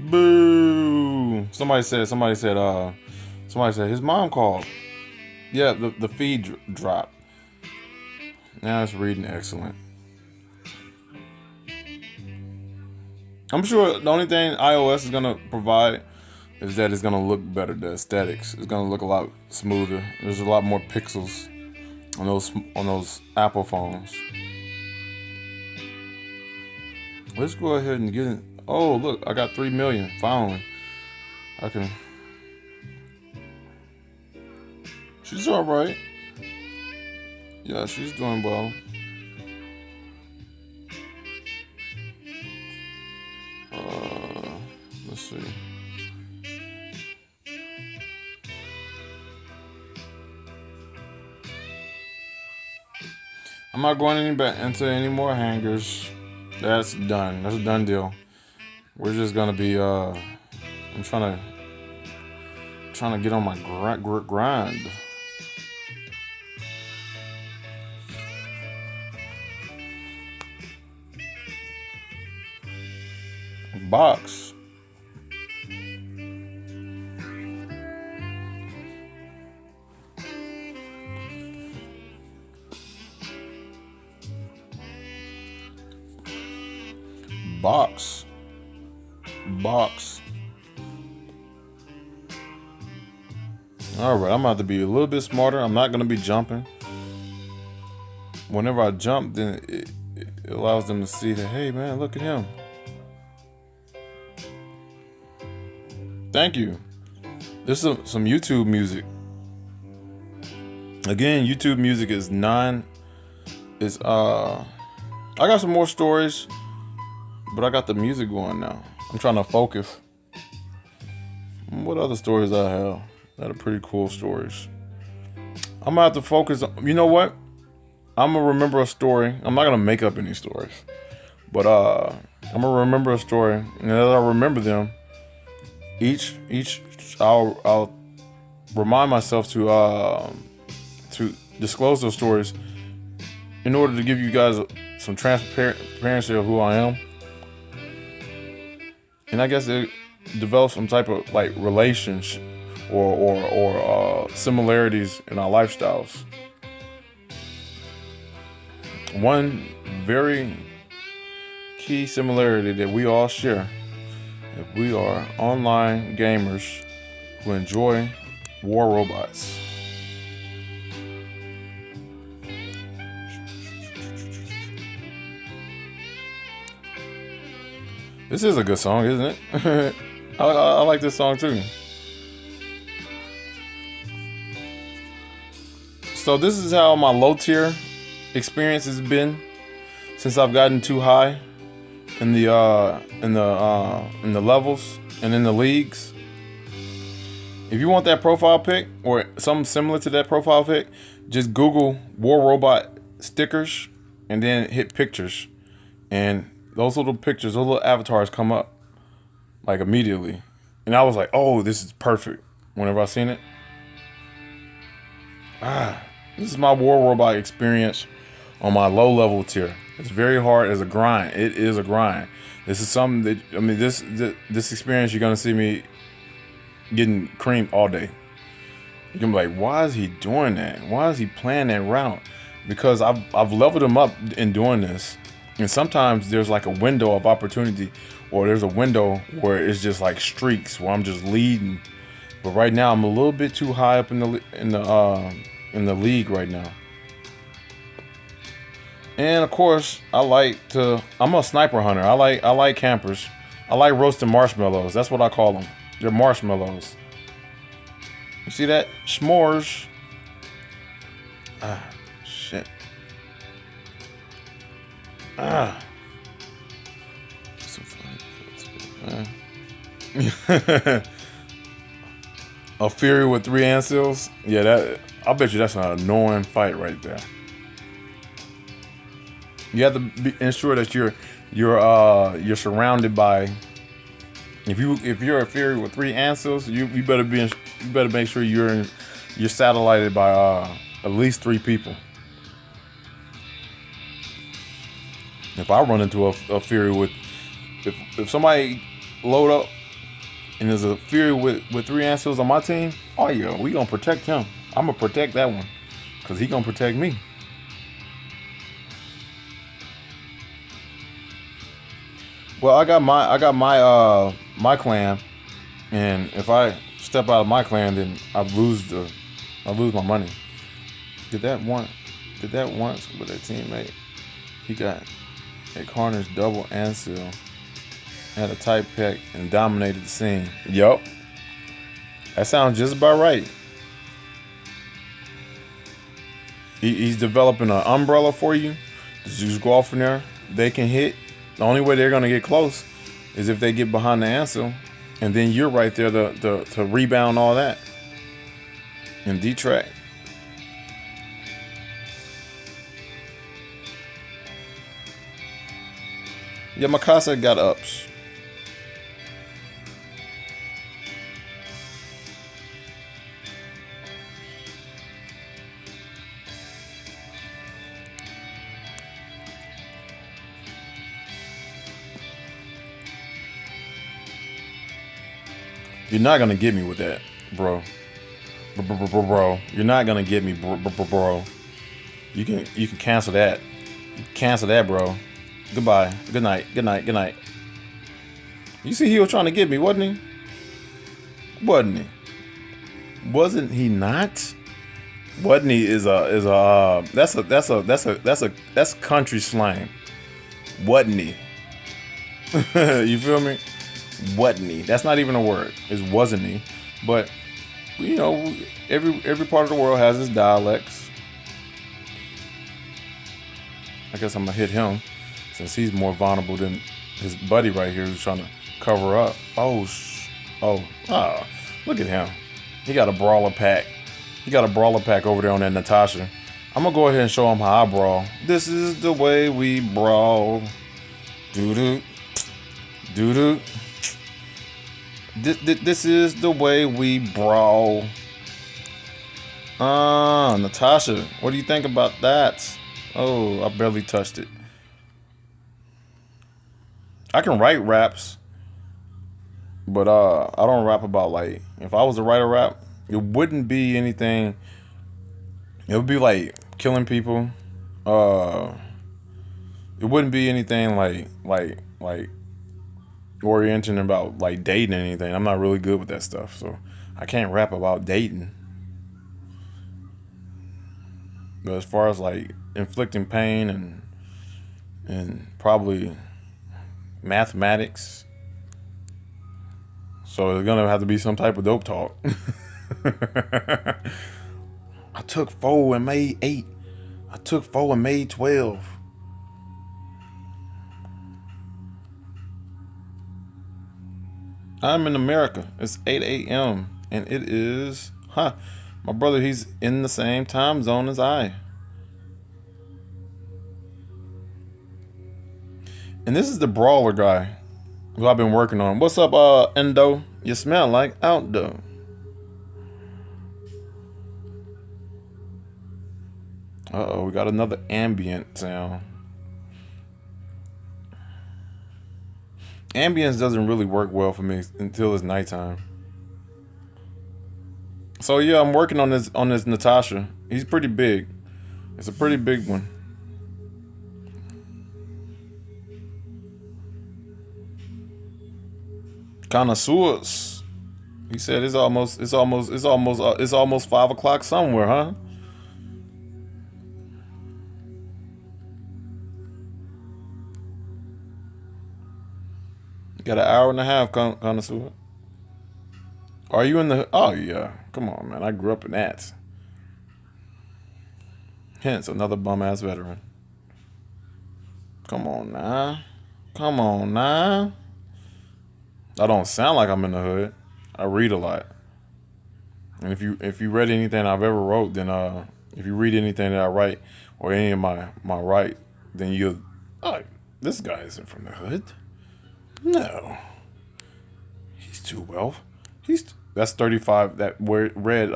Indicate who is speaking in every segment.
Speaker 1: Boo! Somebody said his mom called. Yeah, the feed dropped. Now it's reading excellent. I'm sure the only thing iOS is gonna provide is that it's gonna look better. The aesthetics is gonna look a lot smoother. There's a lot more pixels on those Apple phones. Let's go ahead and get it. Oh, look, I got 3 million finally. I can. She's all right. Yeah, she's doing well. Uh, let's see. I'm not going into any more hangers. That's done. That's a done deal. We're just gonna be. I'm trying to get on my grind. Box. Box. Box. All right, I'm about to be a little bit smarter. I'm not gonna be jumping. Whenever I jump, then it allows them to see that. Hey, man, look at him. Thank you. This is some YouTube music. Again, YouTube music is I got some more stories, but I got the music going now. I'm trying to focus. What other stories I have that are pretty cool stories? I'm gonna have to focus on, you know what? I'm gonna remember a story. I'm not gonna make up any stories. But I'm gonna remember a story, and as I remember them, each I'll remind myself to disclose those stories in order to give you guys some transparency of who I am, and I guess it develops some type of like relationship or similarities in our lifestyles. One very key similarity that we all share, if we are online gamers who enjoy war robots. This is a good song, isn't it? I like this song too. So this is how my low tier experience has been since I've gotten too high in the levels and in the leagues. If you want that profile pic or something similar to that profile pic, just Google War Robot stickers and then hit pictures, and those little pictures, those little avatars come up like immediately. And I was like, oh, this is perfect. Whenever I seen it, this is my War Robot experience on my low level tier. It's very hard. It's a grind. It is a grind. This is something that, this experience, you're gonna see me getting creamed all day. You're gonna be like, why is he doing that? Why is he playing that route? Because I've leveled him up in doing this. And sometimes there's like a window of opportunity, or there's a window where it's just like streaks where I'm just leading. But right now I'm a little bit too high up in the league right now. And of course, I'm a sniper hunter. I like campers. I like roasting marshmallows. That's what I call them. They're marshmallows. You see that? S'mores. Shit. So funny. A Fury with 3 ancials. Yeah, I bet you that's an annoying fight right there. You have to ensure that you're surrounded by. If you're a Fury with 3 ancials, you better make sure you're satellited by at least 3 people. If I run into a Fury with, if somebody load up and there's a Fury with 3 ant seals on my team, oh yeah, we gonna protect him. I'm gonna protect that one, cause he gonna protect me. Well, I got my clan, and if I step out of my clan, then I lose my money. Did that one? Did that once with a teammate? He got a Carnage double Ansil, had a tight pack, and dominated the scene. Yup. That sounds just about right. He's developing an umbrella for you. Just go off in there. They can hit. The only way they're going to get close is if they get behind the Ansel. And then you're right there to rebound all that. And detract. Yeah, Mikasa got ups. You're not gonna get me with that, bro. Bro, you're not gonna get me, bro. You can cancel that. Cancel that, bro. Goodbye. Good night. Good night. Good night. You see, he was trying to get me, wasn't he? Wasn't he? Wasn't he not? Wasn't he? That's country slang. Wasn't he? You feel me? Wasn't he? That's not even a word. It's wasn't he? But you know, every part of the world has its dialects. I guess I'm gonna hit him since he's more vulnerable than his buddy right here who's trying to cover up. Oh, look at him. He got a brawler pack. He got a brawler pack over there on that Natasha. I'm gonna go ahead and show him how I brawl. This is the way we brawl. Doo doo. Doo doo. This is the way we brawl. Natasha, what do you think about that? Oh, I barely touched it. I can write raps, but I don't rap about, like, if I was to write a rap, it wouldn't be anything. It would be like killing people. It wouldn't be anything like orienting about like dating or anything. I'm not really good with that stuff, so I can't rap about dating. But as far as like inflicting pain and probably mathematics, so there's gonna have to be some type of dope talk. I took 4 and made 8. I took 4 and made 12. I'm in America. It's 8 a.m. and it is, my brother, he's in the same time zone as I. And this is the brawler guy who I've been working on. What's up, Endo? You smell like outdoor. Uh-oh, we got another ambient sound. Ambience doesn't really work well for me until it's nighttime. So yeah, I'm working on this Natasha. He's pretty big. It's a pretty big one. Connoisseurs. He said it's almost 5 o'clock somewhere, huh? You got an hour and a half, connoisseur. Are you in the? Oh yeah, come on, man. I grew up in that. Hence another bum ass veteran. Come on now, come on now. I don't sound like I'm in the hood. I read a lot, and if you read anything I've ever wrote, then if you read anything that I write or any of my write, then you, oh, this guy isn't from the hood. No, he's too well. That's 35. That red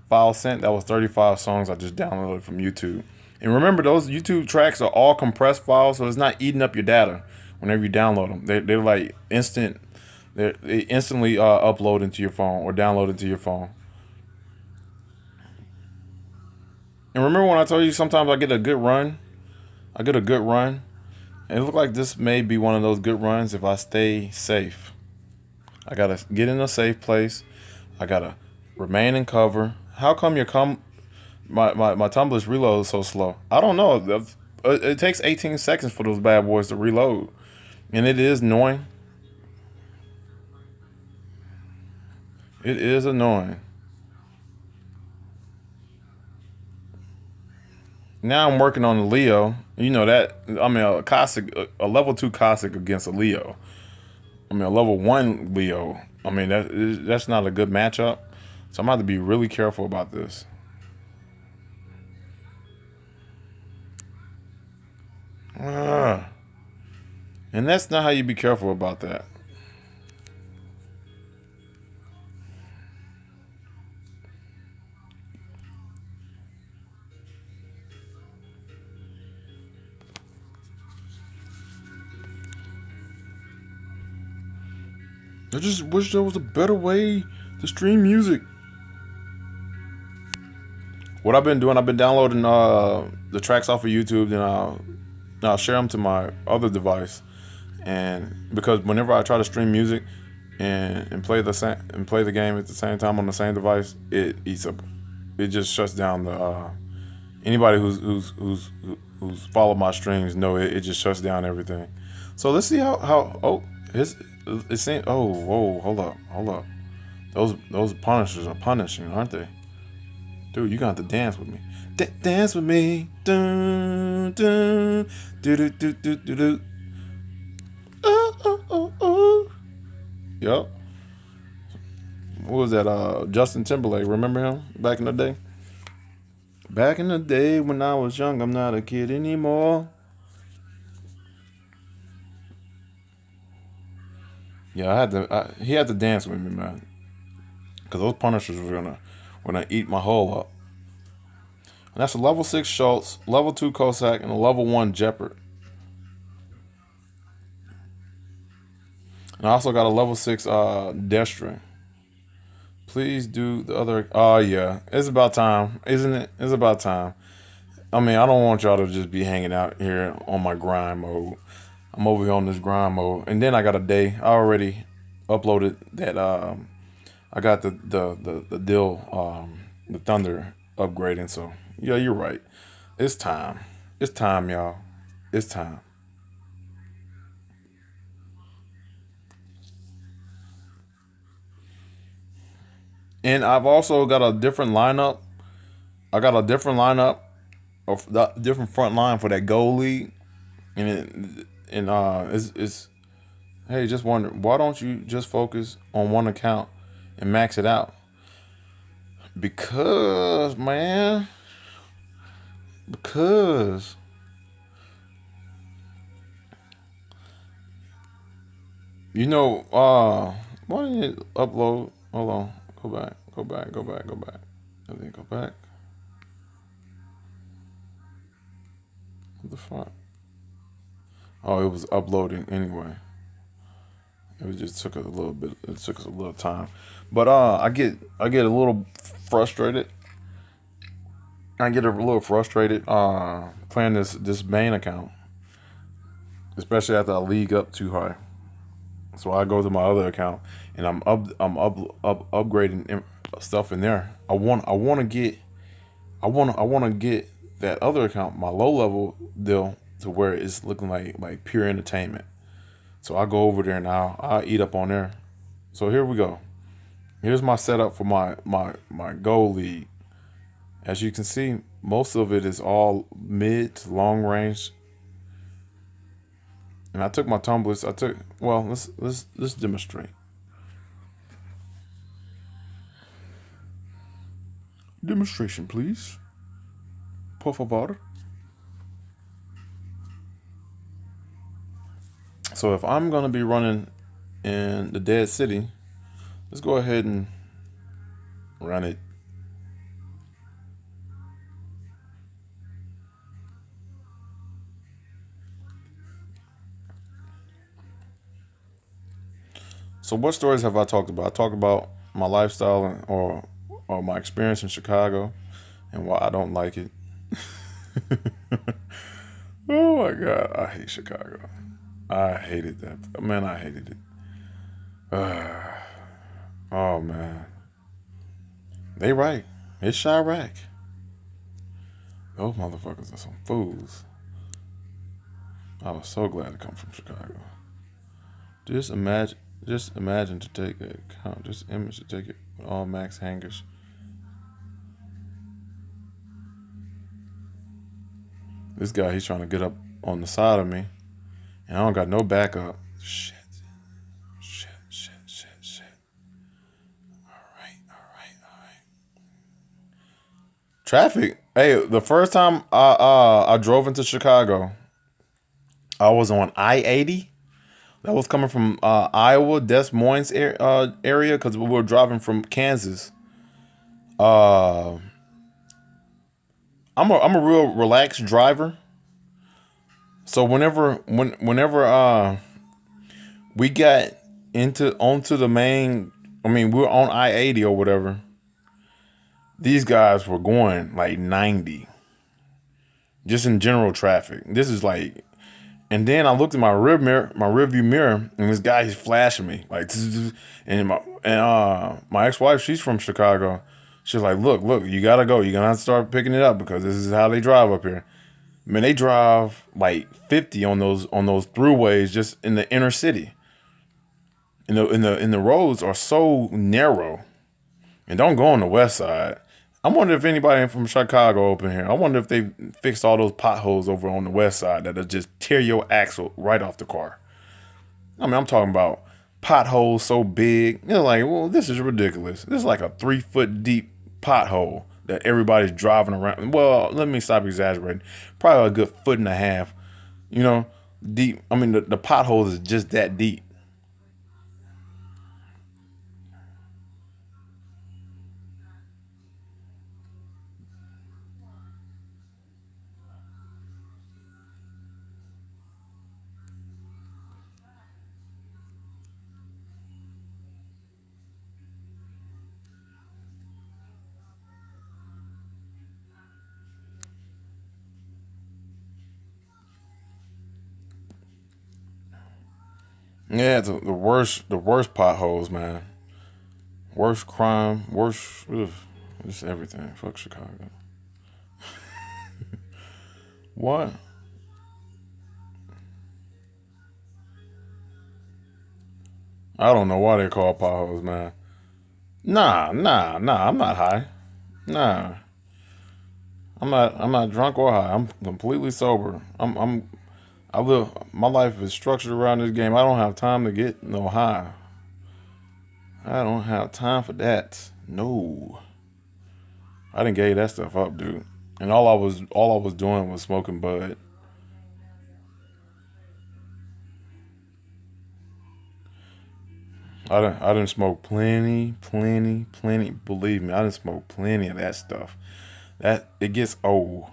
Speaker 1: file sent. That was 35 songs I just downloaded from YouTube. And remember, those YouTube tracks are all compressed files, so it's not eating up your data whenever you download them. They're like instant. They instantly upload into your phone or download into your phone. And remember when I told you sometimes I get a good run? I get a good run. And it looked like this may be one of those good runs if I stay safe. I gotta get in a safe place. I gotta remain in cover. How come my tumbler's reload is so slow? I don't know. It takes 18 seconds for those bad boys to reload. And it is annoying. It is annoying. Now I'm working on the Leo. You know that I mean a Cossack, a level 2 Cossack against a Leo. I mean a level 1 Leo. I mean that's not a good matchup. So I'm gonna have to be really careful about this. Ah. And that's not how you be careful about that. I just wish there was a better way to stream music. What I've been doing, I've been downloading the tracks off of YouTube, then I'll share them to my other device. And because whenever I try to stream music and play the game at the same time on the same device, it eats up. It just shuts down the anybody who's followed my streams know it just shuts down everything. So let's see how it seems. Oh, whoa, hold up. Those punishers are punishing, aren't they? Dude, you got to dance with me. Dance with me. Dun, dun, do do do do do do. Oh oh oh oh. Yup. What was that? Justin Timberlake. Remember him back in the day? Back in the day when I was young, I'm not a kid anymore. Yeah, he had to dance with me, man, because those punishers were gonna eat my hole up. And that's a level 6 Schultz, level 2 Cossack, and a level 1 Jeopard. And I also got a level 6 Destrin. Please do the other. Oh, yeah. It's about time, isn't it? It's about time. I mean, I don't want y'all to just be hanging out here on my grind mode. I'm over here on this grind mode. And then I got a day. I already uploaded that. I got the deal, the Thunder upgrading. So, yeah, you're right. It's time. It's time, y'all. It's time. And I've also got a different lineup. I got a different lineup of the different front line for that goal league, and it's hey, just wonder why don't you just focus on one account and max it out? Because man, because you know, why didn't it upload? Hold on, go back. And then go back. What the fuck? Oh, it was uploading anyway. It just took a little bit. It took us a little time, but I get a little frustrated. I get a little frustrated playing this main account, especially after I league up too high. So I go to my other account and I'm upgrading stuff in there. I want to get that other account, my low level deal, to where it's looking like pure entertainment. So I go over there and I'll eat up on there. So here we go. Here's my setup for my goal league. As you can see, most of it is all mid to long range. And I took my tumblers. Let's demonstrate. Demonstration, please. Por favor. So if I'm gonna be running in the Dead City, let's go ahead and run it. So what stories have I talked about? I talked about my lifestyle or my experience in Chicago and why I don't like it. Oh my God, I hate Chicago. I hated that. Man, I hated it. Oh man, they right. It's Chirac. Those motherfuckers are some fools. I was so glad to come from Chicago. Just imagine, just imagine to take a count, just image to take it with all max hangers. This guy, he's trying to get up on the side of me, and I don't got no backup. Shit, shit. All right. Traffic. Hey, the first time I drove into Chicago, I was on I-80. That was coming from Iowa, Des Moines area, because we were driving from Kansas. Uh, I'm a real relaxed driver. So whenever we got into onto the main, I mean we were on I-80 or whatever. These guys were going like 90, just in general traffic. This is like, and then I looked at my rear view mirror, and this guy, he's flashing me like, and my ex wife, she's from Chicago. She's like, look, you gotta go. You're gonna have to start picking it up because this is how they drive up here. Man, they drive like 50 on those throughways just in the inner city. In the roads are so narrow, and don't go on the west side. I wonder if anybody from Chicago up in here. I wonder if they fixed all those potholes over on the west side that'll just tear your axle right off the car. I mean, I'm talking about potholes so big. You're like, well, this is ridiculous. This is like a 3 foot deep pothole that everybody's driving around. Well, let me stop exaggerating. Probably a good foot and a half, you know, deep. I mean, the potholes is just that deep. Yeah, the worst potholes, man. Worst crime, worst, ugh, just everything. Fuck Chicago. What? I don't know why they call potholes, man. Nah. I'm not high. Nah, I'm not drunk or high. I'm completely sober. I live. My life is structured around this game. I don't have time to get no high. I don't have time for that. No, I didn't gave that stuff up, dude. And all I was doing was smoking bud. I didn't smoke plenty. Believe me, I didn't smoke plenty of that stuff. That it gets old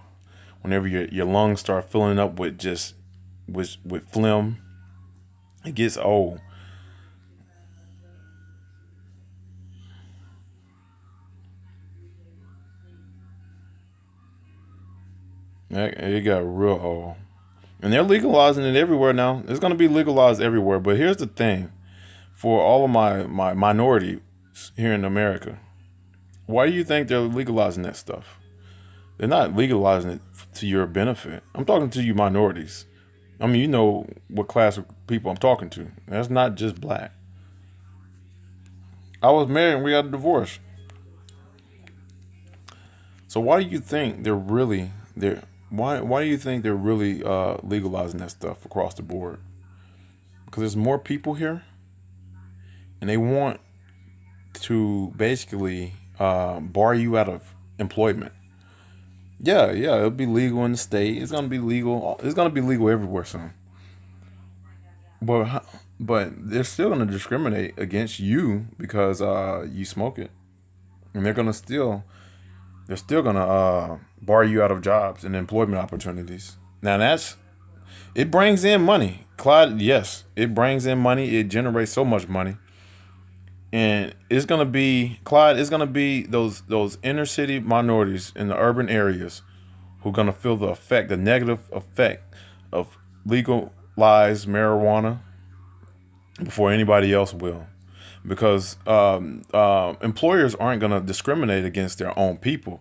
Speaker 1: whenever your lungs start filling up with just with phlegm. It gets old. It got real old. And they're legalizing it everywhere now. It's gonna be legalized everywhere. But here's the thing: for all of my minority here in America, why do you think they're legalizing that stuff? They're not legalizing it to your benefit. I'm talking to you minorities. I mean, you know what class of people I'm talking to. That's not just black. I was married and we got a divorce. So why do you think they're why do you think they're really legalizing that stuff across the board? Because there's more people here, and they want to basically bar you out of employment. Yeah, it'll be legal in the state. It's gonna be legal. It's gonna be legal everywhere soon. But but they're still gonna discriminate against you because you smoke it, and they're still gonna bar you out of jobs and employment opportunities. Now it brings in money, Clyde. Yes, it brings in money. It generates so much money. And it's gonna be Clyde. It's gonna be those inner city minorities in the urban areas who are gonna feel the effect, the negative effect of legalized marijuana before anybody else will, because employers aren't gonna discriminate against their own people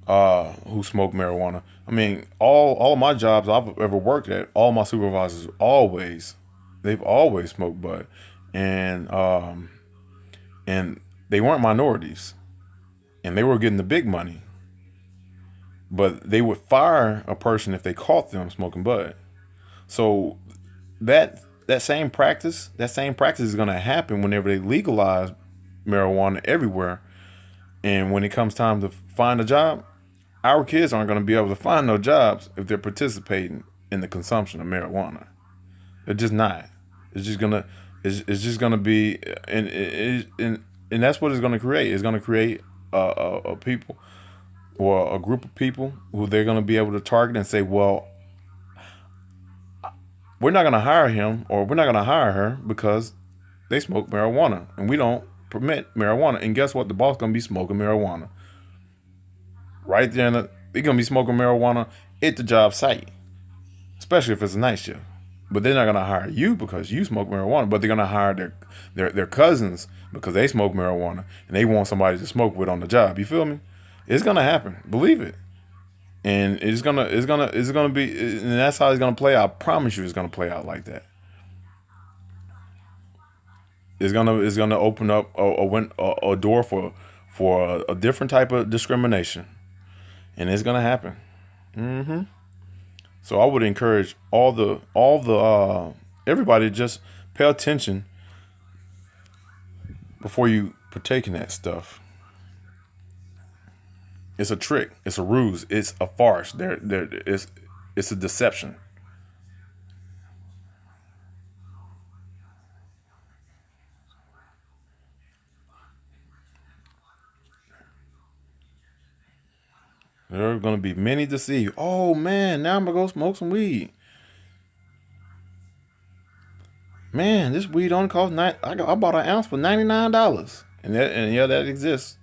Speaker 1: who smoke marijuana. I mean, all of my jobs I've ever worked at, all my supervisors they've always smoked bud, and and they weren't minorities, and they were getting the big money. But they would fire a person if they caught them smoking bud. So that same practice is going to happen whenever they legalize marijuana everywhere. And when it comes time to find a job, our kids aren't going to be able to find no jobs if they're participating in the consumption of marijuana. They're just not. It's just gonna. It's just gonna be, and that's what it's gonna create. It's gonna create a people or a group of people who they're gonna be able to target and say, well, we're not gonna hire him or we're not gonna hire her because they smoke marijuana and we don't permit marijuana. And guess what? The boss gonna be smoking marijuana right there. They're gonna be smoking marijuana at the job site, especially if it's a night shift. But they're not gonna hire you because you smoke marijuana. But they're gonna hire their cousins because they smoke marijuana and they want somebody to smoke with on the job. You feel me? It's gonna happen. Believe it. And it's gonna be, and that's how it's gonna play out. I promise you, it's gonna play out like that. It's gonna open up a door for a different type of discrimination, and it's gonna happen. So I would encourage all the everybody to just pay attention before you partake in that stuff. It's a trick. It's a ruse. It's a farce. It's a deception. There are going to be many to see you. Oh man, now I'm gonna go smoke some weed. Man, this weed only cost I bought an ounce for $99, and yeah, that exists.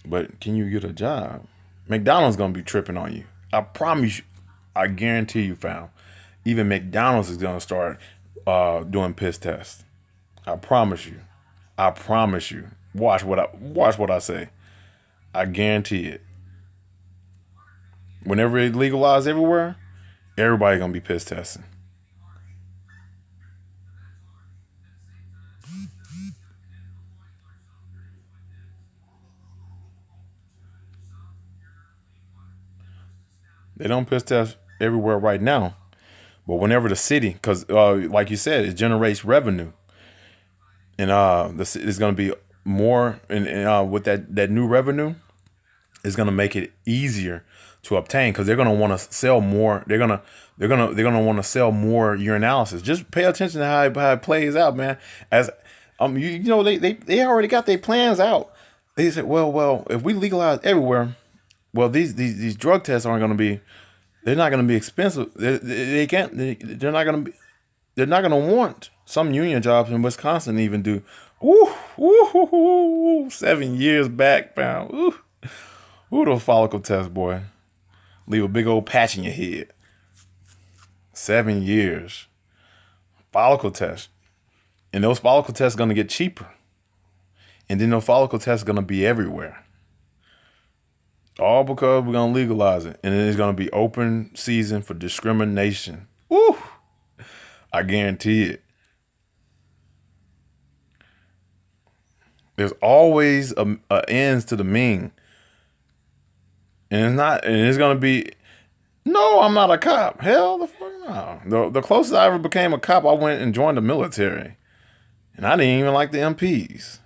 Speaker 1: But can you get a job? McDonald's gonna be tripping on you. I promise you. I guarantee you, fam. Even McDonald's is gonna start doing piss tests. I promise you. I promise you. Watch what I say. I guarantee it. Whenever it legalized everywhere, everybody gonna be piss testing. They don't piss test everywhere right now, but whenever the city, because like you said, it generates revenue, and it's gonna be more, and with that new revenue, it's gonna make it easier to obtain because they're gonna want to sell more. They're gonna want to sell more urinalysis. Just pay attention to how it plays out, man. As they already got their plans out. They said, well, if we legalize everywhere, well, these drug tests aren't gonna be. They're not gonna be expensive. They can't. They're not gonna be. They're not gonna want some union jobs in Wisconsin even do. Ooh, ooh, ooh, ooh, ooh, 7 years back, pound. Ooh, ooh, those follicle tests, boy. Leave a big old patch in your head. 7 years. Follicle test. And those follicle tests are going to get cheaper. And then those follicle tests are going to be everywhere. All because we're going to legalize it. And then it's going to be open season for discrimination. Woo! I guarantee it. There's always a ends to the mean. And it's going to be, no, I'm not a cop. Hell, the fuck no. The closest I ever became a cop, I went and joined the military. And I didn't even like the MPs.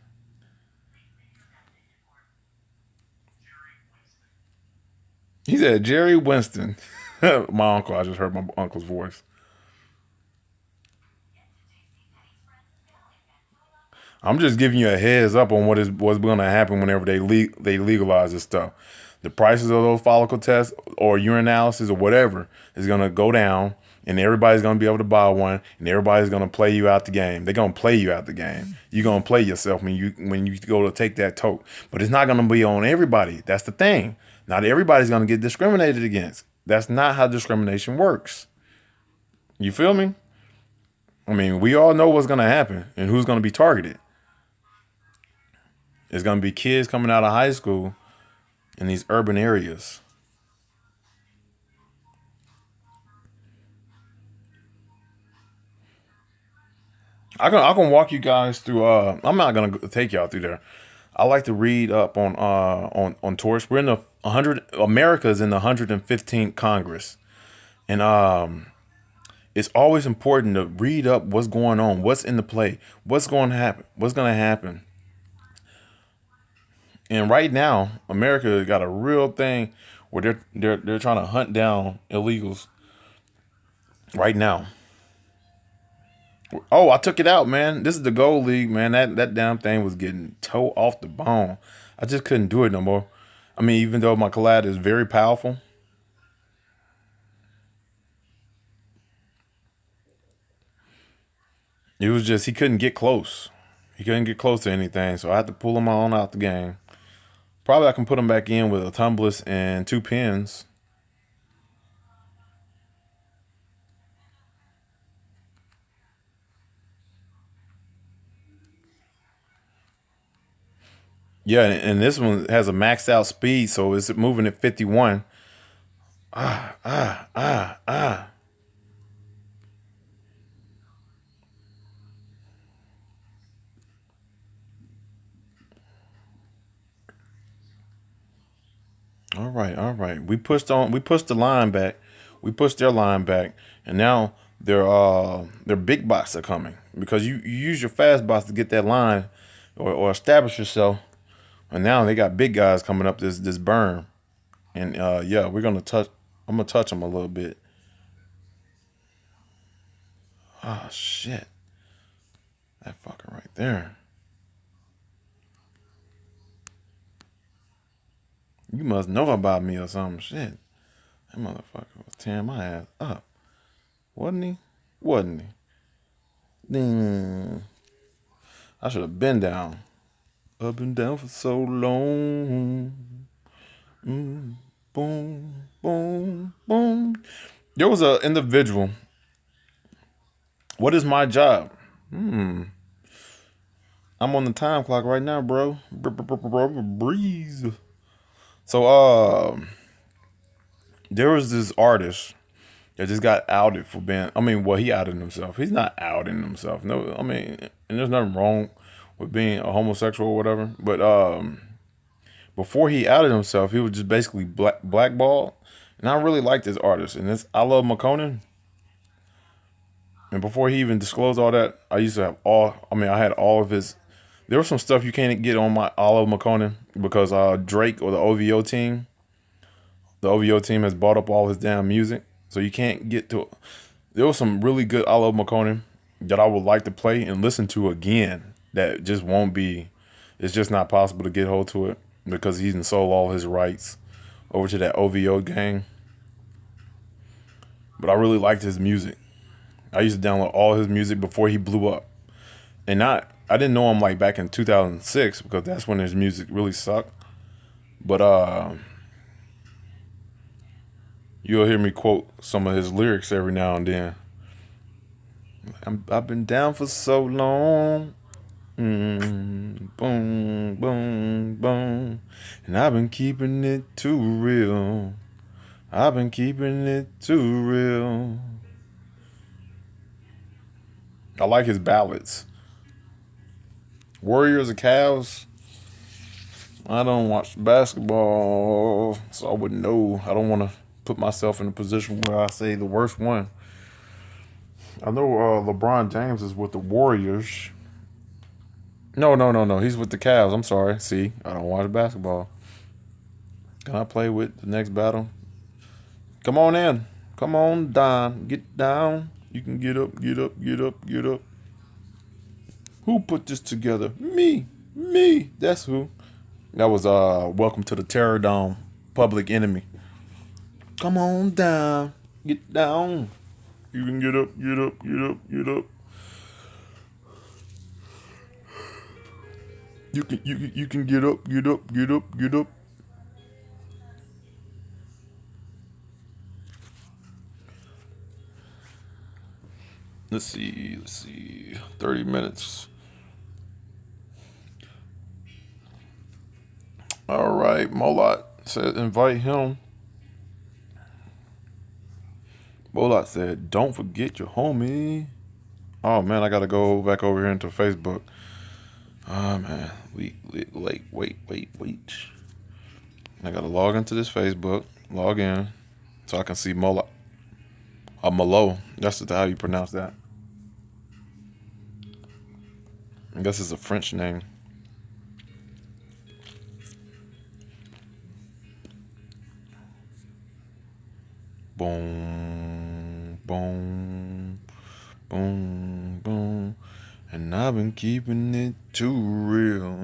Speaker 1: He said, Jerry Winston. My uncle, I just heard my uncle's voice. I'm just giving you a heads up on what's going to happen whenever they legalize this stuff. The prices of those follicle tests or urinalysis or whatever is going to go down. and everybody's gonna be able to buy one, and everybody's gonna play you out the game. They're gonna play you out the game. You're gonna play yourself when you go to take that tote. But it's not gonna be on everybody. That's the thing. Not everybody's gonna get discriminated against. That's not how discrimination works. You feel me? I mean, we all know what's gonna happen and who's gonna be targeted. It's gonna be kids coming out of high school in these urban areas. I can walk you guys through. I'm not gonna take y'all through there. I like to read up on tourists. We're in the 100. America is in the 115th Congress, and it's always important to read up what's going on, what's in the play, what's going to happen, what's going to happen. And right now, America got a real thing where they're trying to hunt down illegals. Right now. Oh, I took it out, man. This is the Gold League, man. That damn thing was getting toe off the bone. I just couldn't do it no more. I mean, even though my collab is very powerful, it was just he couldn't get close. He couldn't get close to anything, so I had to pull him on out the game. Probably I can put him back in with a tumbless and two pins. Yeah, and this one has a maxed out speed, so it's moving at 51. Ah, ah, ah, ah. All right, all right. We pushed the line back. We pushed their line back, and now their big bots are coming because you use your fast bots to get that line or establish yourself, and now they got big guys coming up this burn, and yeah, we're gonna touch. I'm gonna touch them a little bit. Oh shit, that fucker right there. You must know about me or something. Shit, that motherfucker was tearing my ass up, wasn't he? Wasn't he? Ding. I should have been down. Up and down for so long. Mm, boom, boom, boom. There was an individual. What is my job? I'm on the time clock right now, bro. Breeze. So, there was this artist that just got outed for being. I mean, well, he outed himself. He's not outing himself. No, I mean, and there's nothing wrong with being a homosexual or whatever. But before he outed himself, he was just basically blackballed. And I really like this artist, and this I love McConan. And before he even disclosed all that, I used to have all. I mean, I had all of his. There was some stuff you can't get on my all of McConan because Drake or the OVO team has bought up all his damn music, so you can't get to. There was some really good I love McConan that I would like to play and listen to again. That just won't be. It's just not possible to get hold to it because he didn't sold all his rights over to that OVO gang. But I really liked his music. I used to download all his music before he blew up, and not. I didn't know him like back in 2006 because that's when his music really sucked. But you'll hear me quote some of his lyrics every now and then. I've been down for so long. Boom, boom, boom. And I've been keeping it too real. I've been keeping it too real. I like his ballads. Warriors or Cavs? I don't watch basketball, so I wouldn't know. I don't want to put myself in a position where I say the worst one. I know LeBron James is with the Warriors. No, no, no, no. He's with the Cavs. I'm sorry. See, I don't watch basketball. Can I play with the next battle? Come on in. Come on down. Get down. You can get up, get up, get up, get up. Who put this together? Me. Me. That's who. That was Welcome to the Terror Dome, Public Enemy. Come on down. Get down. You can get up, get up, get up, get up. You can get up, get up, get up, get up. Let's see. 30 minutes. All right, Molot said invite him. Molot said, don't forget your homie. Oh man, I gotta go back over here into Facebook. Oh man, wait. I gotta log into this Facebook, log in, so I can see Molot. Malo. That's how you pronounce that. I guess it's a French name. Boom, boom, boom, boom. And I've been keeping it too real.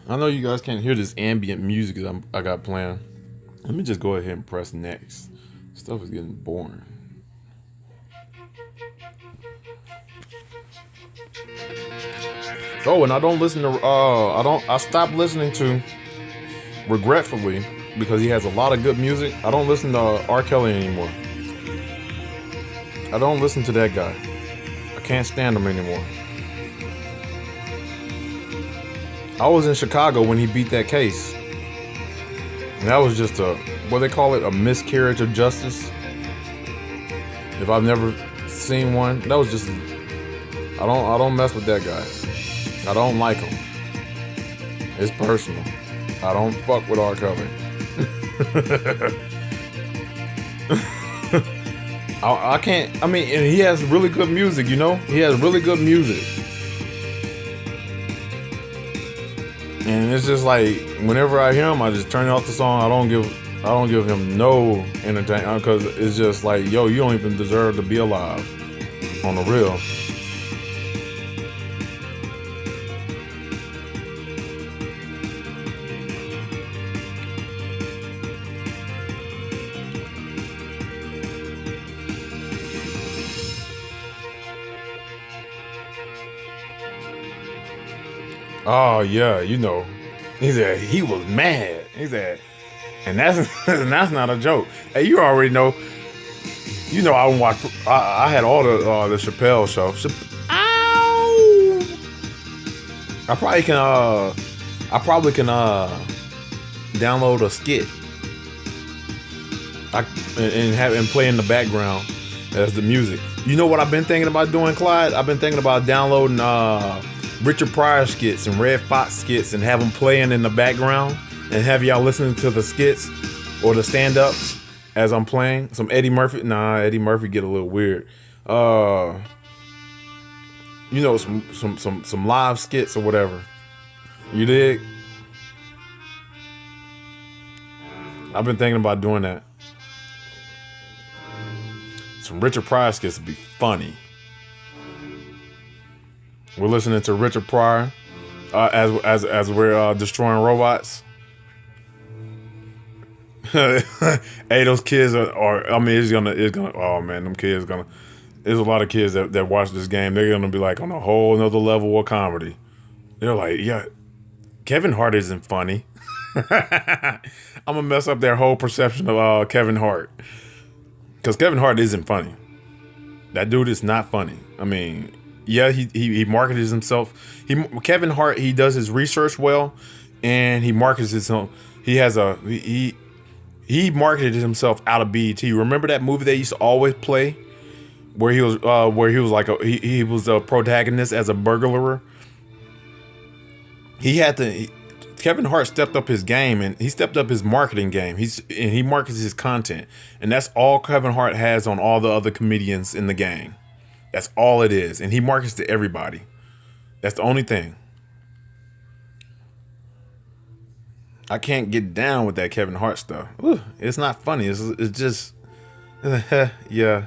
Speaker 1: I know you guys can't hear this ambient music I got playing. Let me just go ahead and press next. Stuff is getting boring. Oh, and I don't listen to I stopped listening to, regretfully, because he has a lot of good music. I don't listen to R. Kelly anymore. I don't listen to that guy. I can't stand him anymore. I was in Chicago when he beat that case. And that was just what they call it, a miscarriage of justice. If I've never seen one, that was just, I don't mess with that guy. I don't like him. It's personal. I don't fuck with R. Kelly. I can't, and he has really good music, you know? He has really good music. And it's just like, whenever I hear him, I just turn off the song. I don't give him no entertainment, because it's just like, yo, you don't even deserve to be alive, on the real. Oh yeah, you know, he said he was mad. He said, and that's that's not a joke. Hey, you already know. You know, I had all the Chappelle show. Ow! I probably can download a skit. And have him play in the background as the music. You know what I've been thinking about doing, Clyde? I've been thinking about downloading Richard Pryor skits and Red Fox skits and have them playing in the background and have y'all listening to the skits or the stand-ups as I'm playing. Some Eddie Murphy. Nah, Eddie Murphy get a little weird. You know, some live skits or whatever. You dig? I've been thinking about doing that. Some Richard Pryor skits would be funny. We're listening to Richard Pryor as we're destroying robots. Hey, those kids are it's gonna. Oh man, them kids gonna. There's a lot of kids that watch this game. They're gonna be like on a whole another level of comedy. They're like, yeah, Kevin Hart isn't funny. I'm gonna mess up their whole perception of Kevin Hart, because Kevin Hart isn't funny. That dude is not funny. I mean, yeah, he markets himself. Kevin Hart, he does his research well, and he markets himself. He marketed himself out of BET. Remember that movie they used to always play, where he was like he was a protagonist as a burglar. Kevin Hart stepped up his game, and he stepped up his marketing game. He markets his content, and that's all Kevin Hart has on all the other comedians in the gang. That's all it is, and he markets to everybody. That's the only thing. I can't get down with that Kevin Hart stuff. Ooh, it's not funny. It's just yeah, yeah.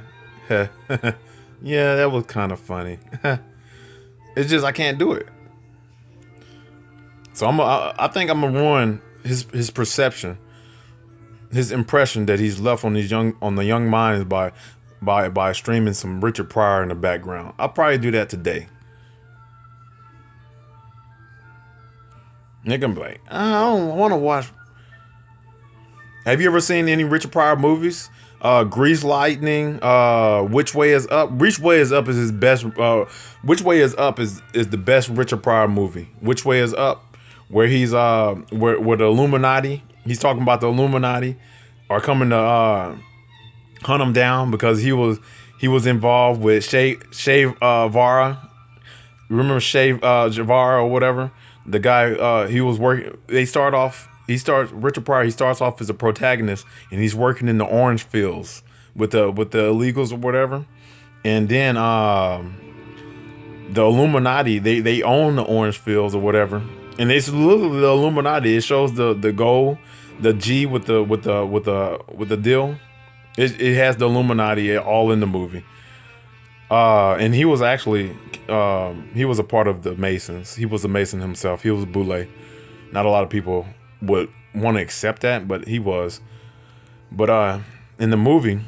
Speaker 1: That was kind of funny. It's just I can't do it. So I think I'm gonna ruin his perception, his impression that he's left on the young minds by streaming some Richard Pryor in the background. I'll probably do that today. They're gonna be like, I don't want to watch. Have you ever seen any Richard Pryor movies? Grease Lightning, Which Way Is Up? Which Way Is Up is his best. Which Way Is Up is the best Richard Pryor movie. Which Way Is Up, where he's where the Illuminati. He's talking about the Illuminati are coming to hunt him down because he was involved with Shave Vara. Remember Shave Javara or whatever? The guy he was working. Richard Pryor. He starts off as a protagonist, and he's working in the orange fields with the illegals or whatever. And then the Illuminati they own the orange fields or whatever. And it's literally the Illuminati. It shows the gold, the G with the deal. It has the Illuminati all in the movie. And he was actually he was a part of the Masons. He was a Mason himself. He was a Boule. Not a lot of people would want to accept that, but he was. But in the movie,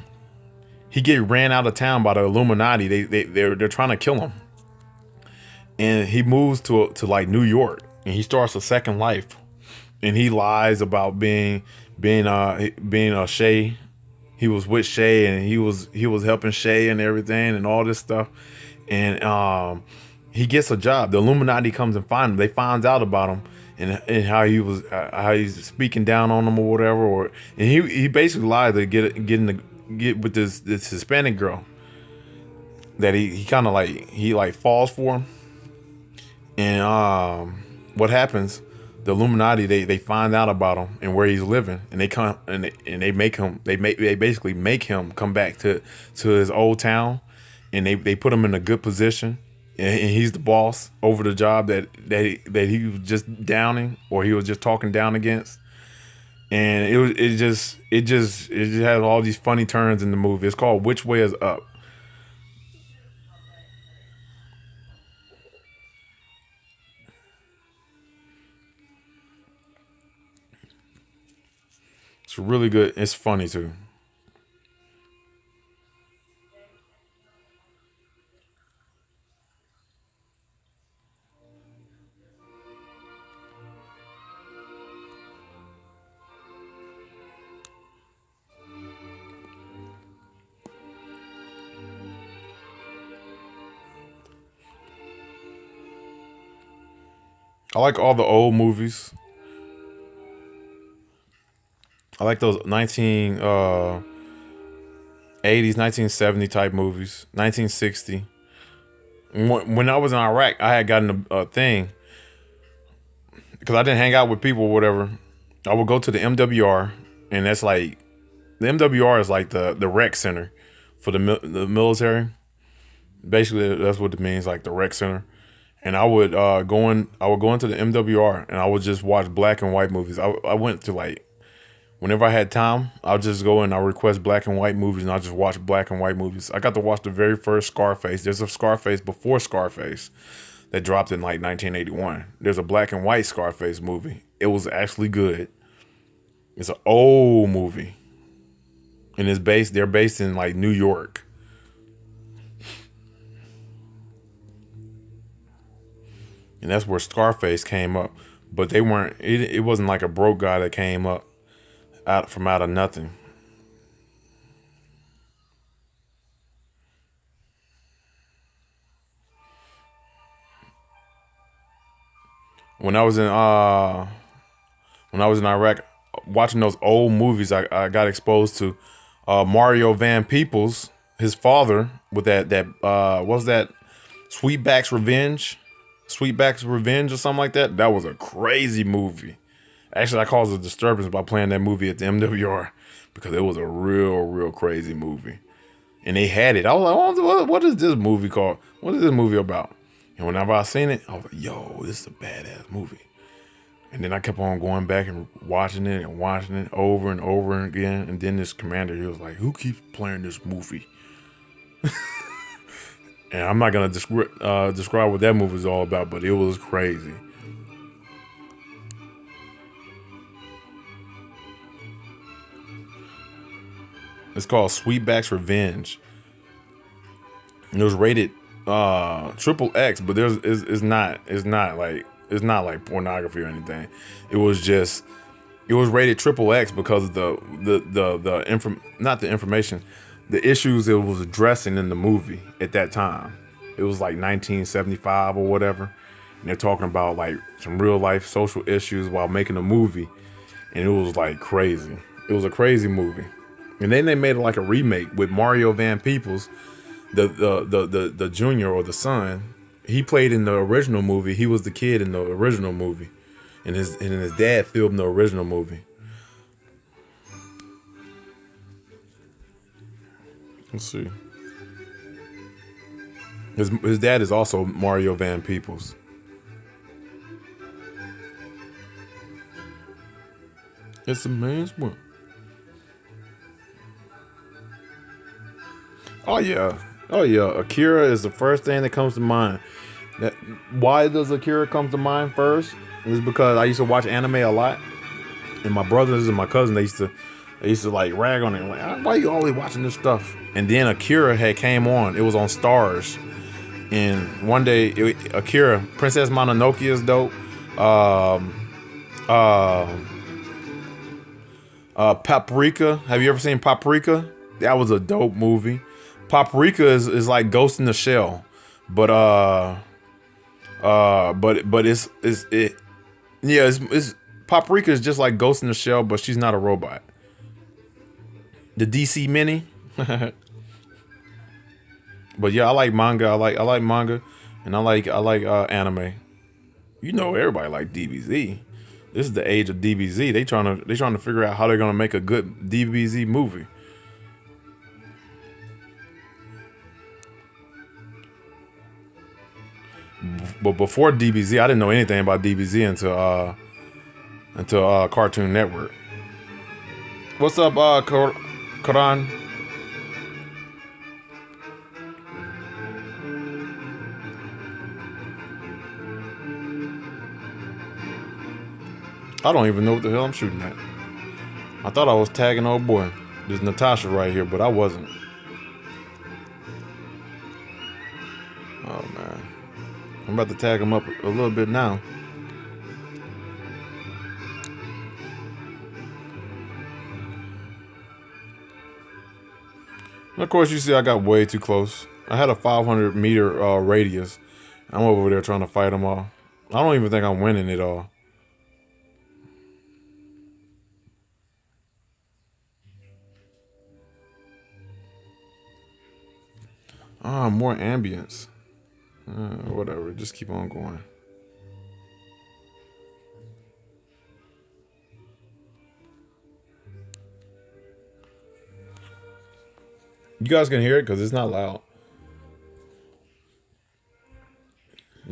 Speaker 1: he get ran out of town by the Illuminati. They're trying to kill him, and he moves to like New York, and he starts a second life, and he lies about being a Shay. He was with Shay, and he was helping Shay and everything, and all this stuff, and he gets a job. The Illuminati comes and finds him. They finds out about him. And how he's speaking down on them or whatever, and he basically lied to get with this Hispanic girl that he kind of like falls for him, and what happens? The Illuminati they find out about him and where he's living, and they come and they basically make him come back to his old town, and they put him in a good position. And he's the boss over the job that he was just downing, or he was just talking down against. And it just has all these funny turns in the movie. It's called Which Way Is Up. It's really good. It's funny too. I like all the old movies. I like those 1980s, 1970 type movies, 1960. When I was in Iraq, I had gotten a thing because I didn't hang out with people or whatever. I would go to the MWR, and that's like the MWR is like the rec center for the military. Basically, that's what it means, like the rec center. And I would go into the MWR, and I would just watch black and white movies. I went to like whenever I had time, I'll just go and I'll request black and white movies, and I'll just watch black and white movies. I got to watch the very first Scarface. There's a Scarface before Scarface that dropped in like 1981. There's a black and white Scarface movie. It was actually good. It's an old movie, and they're based in like New York. And that's where Scarface came up. But they weren't. It wasn't like a broke guy that came up out of nothing. When I was in Iraq, watching those old movies, I got exposed to Mario Van Peebles, his father, with that what was that, Sweetback's Revenge or something like that. That was a crazy movie. Actually, I caused a disturbance by playing that movie at the MWR because it was a real crazy movie. And they had it. I was like, what is this movie called? What is this movie about? And whenever I seen it, I was like, yo, this is a badass movie. And then I kept on going back and watching it over and over again. And then this commander, he was like, "Who keeps playing this movie?" And I'm not gonna describe what that movie is all about, but it was crazy. It's called Sweetback's Revenge. And it was rated triple X, but it's not like pornography or anything. It was just it was rated triple X because of not the information, the issues it was addressing in the movie at that time. It was like 1975 or whatever, and they're talking about like some real life social issues while making a movie, and it was like crazy. It was a crazy movie, and then they made like a remake with Mario Van Peebles, the junior or the son. He played in the original movie. He was the kid in the original movie, and his dad filmed the original movie. Let's see. His dad is also Mario Van Peebles. It's a man's world. Oh yeah, oh yeah. Akira is the first thing that comes to mind. That why does Akira come to mind first? Is because I used to watch anime a lot, and my brothers and my cousin they used to like rag on it like, why are you always watching this stuff? And then Akira had came on. It was on Stars, and one day Akira Princess Mononoke is dope. Um, uh, Paprika. Have you ever seen Paprika? That was a dope movie. Paprika is like Ghost in the Shell, but but it's it yeah it's Paprika is just like Ghost in the Shell, but she's not a robot. The DC mini. But yeah, I like manga. I like manga, and I like anime. You know, everybody like DBZ. This is the age of DBZ. They trying to figure out how they're gonna make a good DBZ movie. But before DBZ, I didn't know anything about DBZ until Cartoon Network. What's up, Karan? I don't even know what the hell I'm shooting at. I thought I was tagging old boy. There's Natasha right here, but I wasn't. Oh man, I'm about to tag him up a little bit now. And of course, you see I got way too close. I had a 500-meter radius. I'm over there trying to fight them all. I don't even think I'm winning it all. Ah, more ambience. Whatever, just keep on going. You guys can hear it because it's not loud.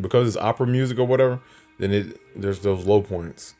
Speaker 1: Because it's opera music or whatever, then there's those low points.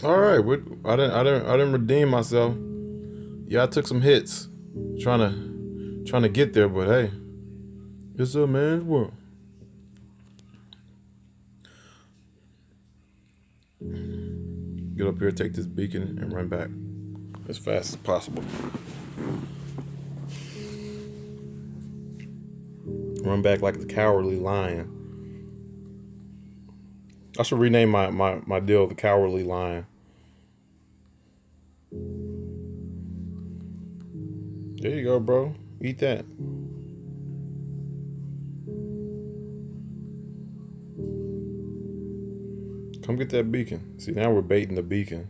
Speaker 1: All right, I didn't redeem myself. Yeah, I took some hits, trying to get there, but hey, it's a man's world. get up here, take this beacon, and run back as fast as possible. Run back like the cowardly lion. I should rename my deal the Cowardly Lion. There you go, bro. Eat that. Come get that beacon. See, now we're baiting the beacon.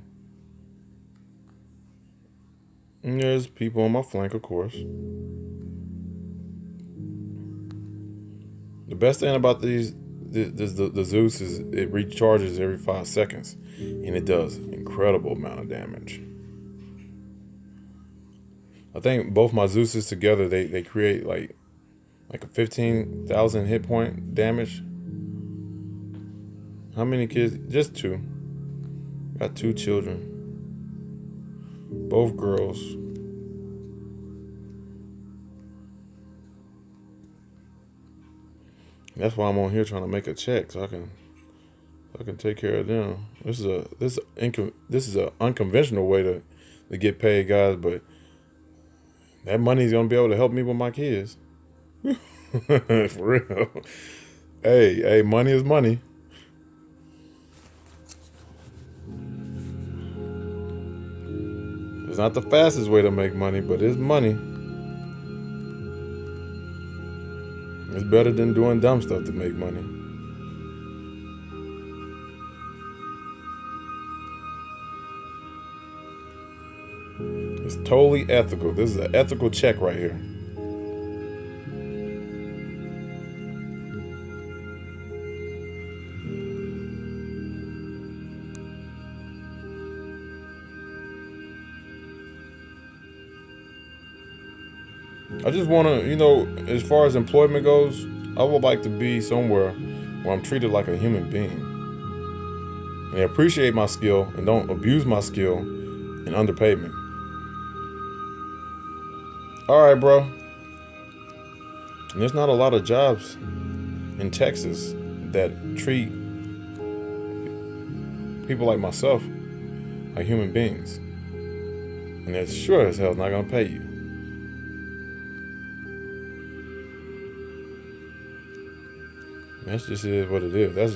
Speaker 1: And there's people on my flank, of course. The best thing about the Zeus is it recharges every 5 seconds, and it does incredible amount of damage. I think both my Zeuses together they create like a 15,000 hit point damage. How many kids? Just 2. Got 2 children, both girls. That's why I'm on here trying to make a check so I can take care of them. This is an unconventional way to get paid, guys, but that money's gonna be able to help me with my kids. For real. Hey, money is money. It's not the fastest way to make money, but it's money. It's better than doing dumb stuff to make money. It's totally ethical. This is an ethical check right here. I just want to, as far as employment goes, I would like to be somewhere where I'm treated like a human being. And they appreciate my skill and don't abuse my skill and underpay me. All right, bro. And there's not a lot of jobs in Texas that treat people like myself like human beings. And they're sure as hell not going to pay you. That's just is what it is. That's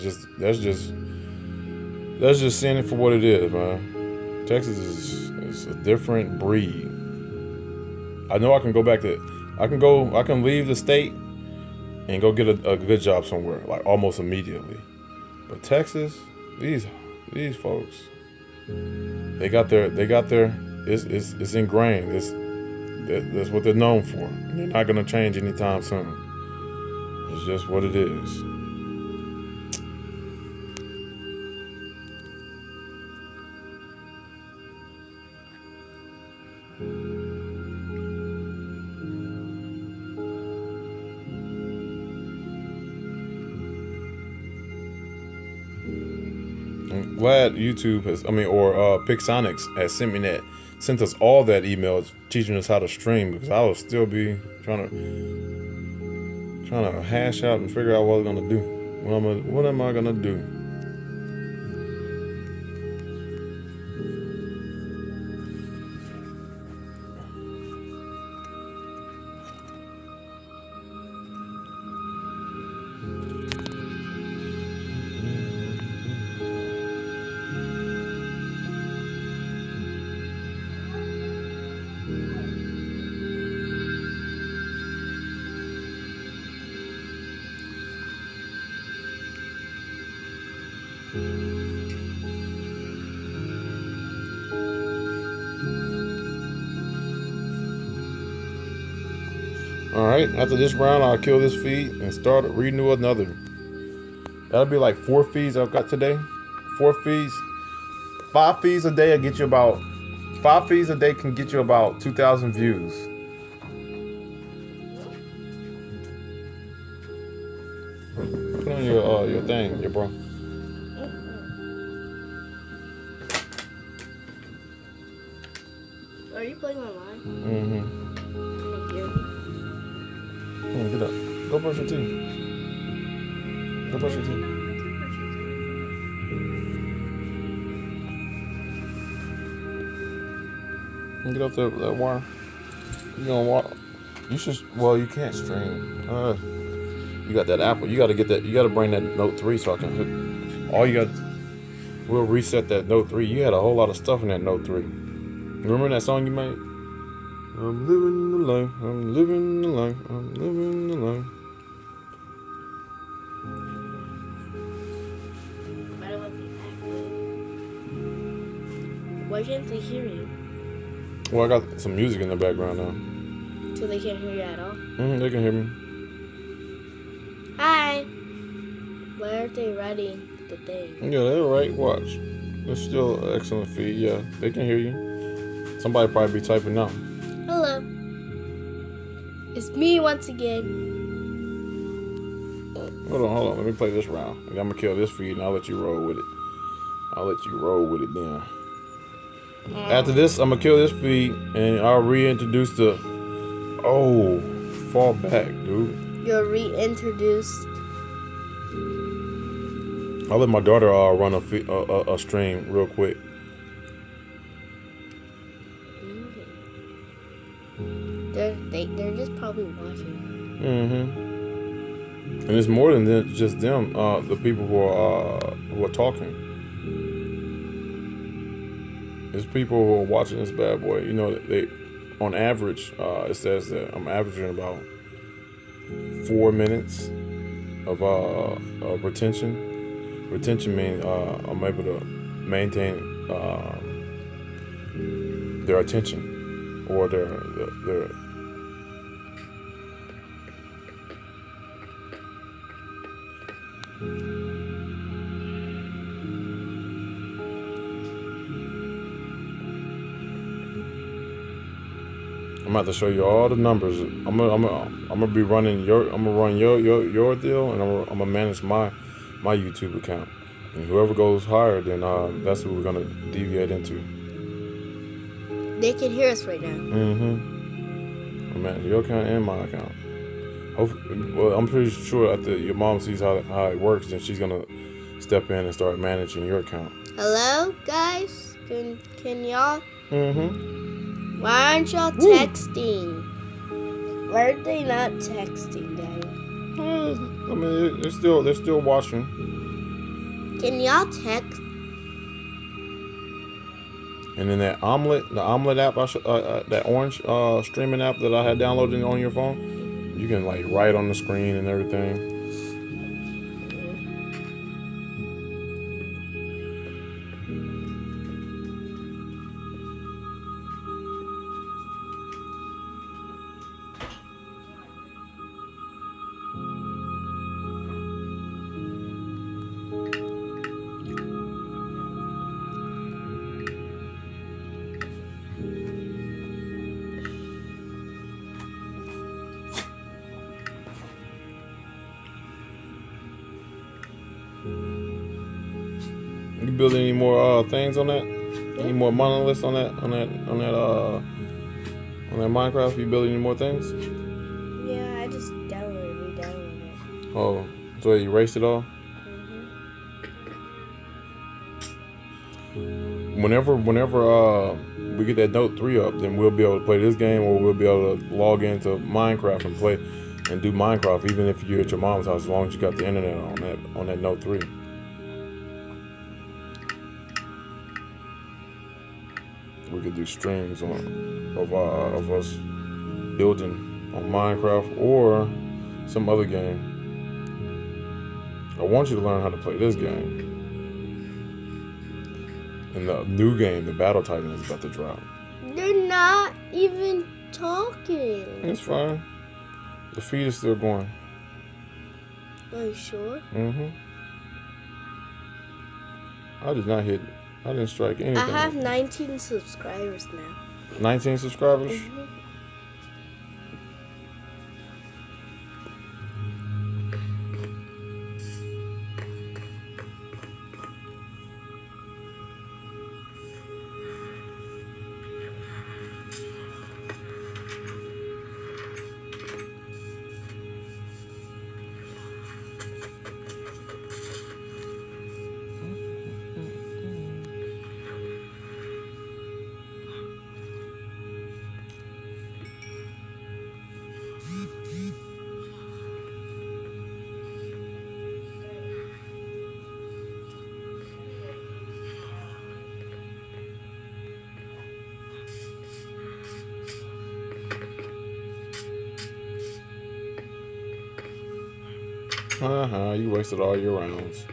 Speaker 1: just seeing it for what it is, man. Texas is a different breed. I know I can go back to, I can leave the state and go get a good job somewhere, like almost immediately. But Texas, these folks, they got their, it's ingrained. That's what they're known for. And they're not gonna change anytime soon. It's just what it is. I'm glad YouTube or Pixonics has sent us all that email teaching us how to stream, because I will still be trying to hash out and figure out what I'm gonna do. What am I gonna do? Alright, after this round, I'll kill this feed and renew another. That'll be like 4 feeds I've got today. 4 feeds. 5 feeds a day will get you about, 5 feeds a day can get you about 2,000 views. Put on your thing, your bro.
Speaker 2: Are you playing online?
Speaker 1: Mm-hmm. Get up. Go brush your teeth. Go brush your teeth. Get off that wire. You gonna walk? You should. Well, you can't stream. You got that Apple. You got to get that. You got to bring that Note 3 so I can hook. All you got. We'll reset that Note 3. You had a whole lot of stuff in that Note 3. Remember that song you made? I'm living the life. I'm living the life. I'm living the life.
Speaker 2: Why can't they hear you?
Speaker 1: Well, I got some music in the background now.
Speaker 2: So they can't hear you at all?
Speaker 1: They can hear me.
Speaker 2: Hi. Why aren't they writing the thing?
Speaker 1: Yeah, they're right. Watch. It's still an excellent feed. Yeah, they can hear you. Somebody probably be typing now.
Speaker 2: Hello. It's me once again.
Speaker 1: Hold on. Let me play this round. I'm gonna kill this feed and I'll let you roll with it. Then. After this, I'm gonna kill this feed and I'll reintroduce the. Oh, fall back, dude.
Speaker 2: You're reintroduced.
Speaker 1: I'll let my daughter run a stream real quick.
Speaker 2: They're just probably watching.
Speaker 1: And it's more than just them. The people who are talking. There's people who are watching this bad boy. You know, they, on average, it says that I'm averaging about 4 minutes of retention. Retention means I'm able to maintain their attention or their. I'm about to show you all the numbers. I'm gonna be running your. I'm gonna run your deal, and I'm gonna manage my YouTube account. And whoever goes higher, then that's who we're gonna deviate into.
Speaker 2: They can hear us right now.
Speaker 1: I'm managing your account and my account. Hopefully, well, I'm pretty sure after your mom sees how it works, then she's gonna step in and start managing your account.
Speaker 2: Hello, guys. Can y'all? Why aren't y'all texting? Why are they not texting, Daddy?
Speaker 1: I mean, they're still watching.
Speaker 2: Can y'all text?
Speaker 1: And then the omelet app, that orange streaming app that I had downloaded on your phone, you can like write on the screen and everything. You build any more things on that? Any more monoliths on that Minecraft? You build any more things?
Speaker 2: Yeah, I just re-downloaded it.
Speaker 1: Oh, so you erased it all? Whenever we get that Note 3 up, then we'll be able to play this game, or we'll be able to log into Minecraft and play and do Minecraft, even if you're at your mom's house, as long as you got the internet on that Note 3. We could do streams of us building on Minecraft or some other game. I want you to learn how to play this game. And the new game, the Battle Titan, is about to drop.
Speaker 2: They're not even talking.
Speaker 1: It's fine. The feed is still going.
Speaker 2: Are you sure?
Speaker 1: I didn't strike anything.
Speaker 2: I have 19 subscribers now.
Speaker 1: 19 subscribers? You wasted all your rounds.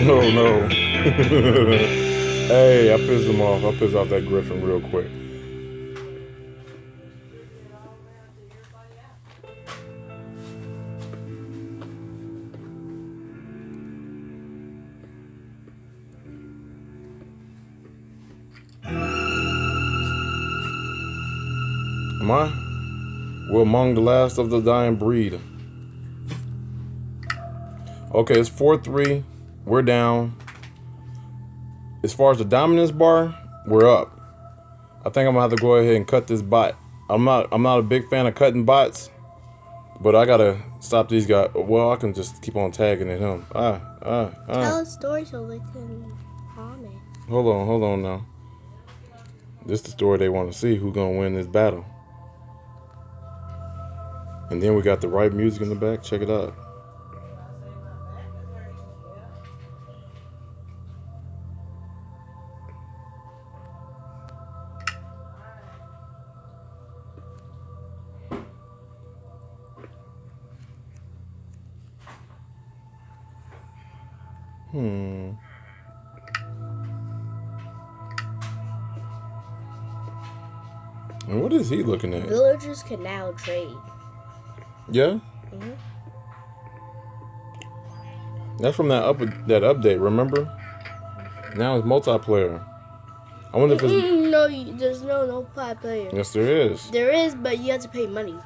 Speaker 1: No, no. Hey, I pissed him off. I pissed off that Griffin real quick. Am I? We're among the last of the dying breed. Okay, it's 4-3. We're down. As far as the dominance bar, we're up. I think I'm gonna have to go ahead and cut this bot. I'm not a big fan of cutting bots, but I gotta stop these guys. Well, I can just keep on tagging at him.
Speaker 2: Tell a story so they can comment.
Speaker 1: Hold on now. This is the story they want to see. Who's gonna win this battle? And then we got the right music in the back. Check it out. And what is he looking at?
Speaker 2: Villagers can now trade.
Speaker 1: Yeah? That's from that update, remember? Now it's multiplayer. I wonder if it's...
Speaker 2: No, there's no multiplayer.
Speaker 1: Yes, there is.
Speaker 2: There is, but you have to pay money.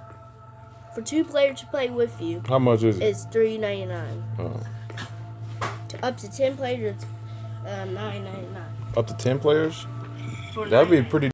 Speaker 2: For 2 players to play with you.
Speaker 1: How much is it?
Speaker 2: It's $3.99.
Speaker 1: Oh.
Speaker 2: Up to 10 players, it's $9.99.
Speaker 1: Up to 10 players? That'd be pretty